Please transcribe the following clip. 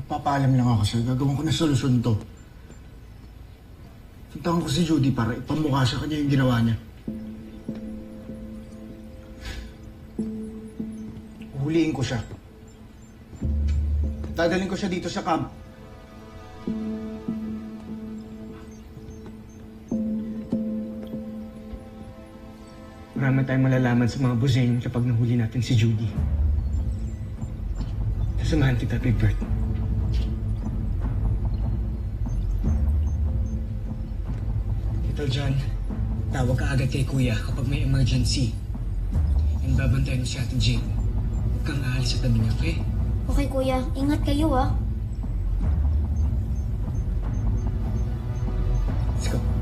Papaalam lang ako sa'yo. Gagawin ko na solusyon to. Puntahan ko si Judy para ipamukha sa kanya yung ginawa niya. Huliin ko siya. Dadalhin ko siya dito sa camp. Marami tayong malalaman sa mga Buzen kapag nahuli natin si Judy. Sasamahan kita, Big Bird. Little John, tawag ka agad kay Kuya kapag may emergency. And babantayan mo si Ate Jane. Huwag kang aalis sa tabi niya, okay? Okay, Kuya. Ingat kayo, ah. Let's go.